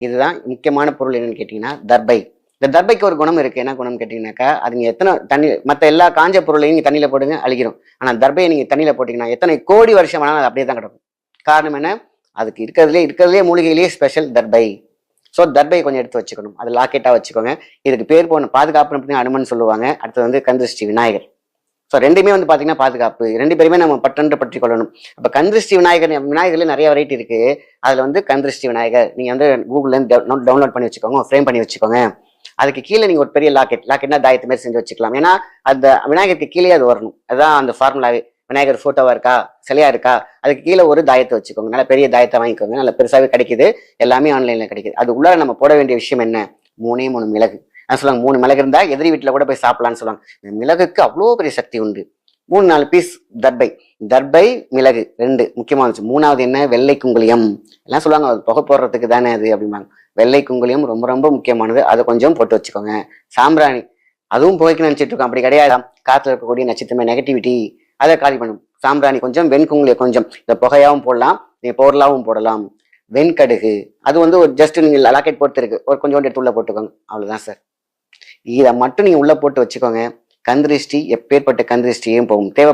இதுதான் முக்கியமான பொருள். என்னன்னு கேட்டீங்கன்னா தர்பை. இந்த தர்பைக்கு ஒரு குணம் இருக்கு. என்ன குணம் கேட்டீங்கன்னாக்கா, அது நீங்க எத்தனை தண்ணி, மற்ற எல்லா காஞ்ச பொருளையும் நீங்க தண்ணியில போடுங்க அழிக்கிறோம். ஆனா தர்பையை நீங்க தண்ணியில போட்டீங்கன்னா எத்தனை கோடி வருஷம் வேணாலும் அது அப்படியே தான் கிடக்கும். காரணம் என்ன? அதுக்கு இருக்கிறதுலே மூலிகையிலேயே ஸ்பெஷல் தர்பை. ஸோ தர்பையை கொஞ்சம் எடுத்து வச்சுக்கணும். அது லாக்கெட்டா வச்சுக்கோங்க. இதுக்கு பேர் போன பாதுகாப்பு அப்படின்னு அனுமன் சொல்லுவாங்க. அடுத்தது வந்து கந்திருஷ்டி விநாயகர். ஸோ ரெண்டுமே வந்து பாத்தீங்கன்னா பாதுகாப்பு. ரெண்டு பேருமே நம்ம பற்றென்று பற்றி கொள்ளணும். அப்ப கந்திருஷ்டி விநாயகர், விநாயகர்ல நிறைய வெரைட்டி இருக்கு. அதுல வந்து கந்திருஷ்டி விநாயகர் நீங்க வந்து கூகுள்ல இருந்து டவுன்லோட் பண்ணி வச்சுக்கோங்க, ஃப்ரேம் பண்ணி வச்சுக்கோங்க. அதுக்கு கீழே நீங்க ஒரு பெரிய லாக்கெட்னா தாயத்து மாதிரி செஞ்சு வச்சுக்கலாம். ஏன்னா அந்த விநாயகருக்கு கீழே அது வரணும். அதுதான் அந்த ஃபார்முலாவே. விநாயகர் போட்டோவா இருக்கா, சிலையா இருக்கா, அதுக்கு கீழே ஒரு தாயத்தை வச்சுக்கோங்க. நல்ல பெரிய தாயத்தை வாங்கிக்கோங்க. நல்ல பெருசாவே கிடைக்குது, எல்லாமே ஆன்லைன்ல கிடைக்குது. அது உள்ளார நம்ம போட வேண்டிய விஷயம் என்ன? 3 மிளகு. சொல்லுவாங்க 3 மிளகு இருந்தா எதிரி வீட்டுல கூட போய் சாப்பிடலாம்னு சொல்லுவாங்க. மிளகுக்கு அவ்வளோ பெரிய சக்தி உண்டு. 3-4 பீஸ் தர்பை. தர்பை மிளகு 2 முக்கியமானது. 3வது என்ன? வெள்ளை குங்குளியம். எல்லாம் சொல்லுவாங்க அது புகை போடுறதுக்கு தானே அது அப்படிம்பாங்க. வெள்ளை குங்குளியம் ரொம்ப ரொம்ப முக்கியமானது. அதை கொஞ்சம் போட்டு வச்சுக்கோங்க. சாம்பிராணி, அதுவும் புகைக்கு நினைச்சிட்டு இருக்கோம். அப்படி கிடையாது. காத்துல இருக்கக்கூடிய நட்சத்திரமே நெகட்டிவிட்டி, அதை காலி பண்ணும். சாம்பிராணி கொஞ்சம், வெண்குங்குளியம் கொஞ்சம். இந்த புகையாவும் போடலாம், நீங்க பொருளாவும் போடலாம். வெண்கடுகு, அது வந்து ஒரு ஜஸ்ட் நீங்க லாக்கெட் போட்டு இருக்கு, ஒரு கொஞ்சோண்டு எடுத்து உள்ள போட்டுக்கோங்க. அவ்வளவுதான் சார். இதை மட்டும் நீங்க உள்ள போட்டு வச்சுக்கோங்க. கந்திருஷ்டி எப்பேற்பட்ட கந்திருஷ்டியும் போகும். தேவை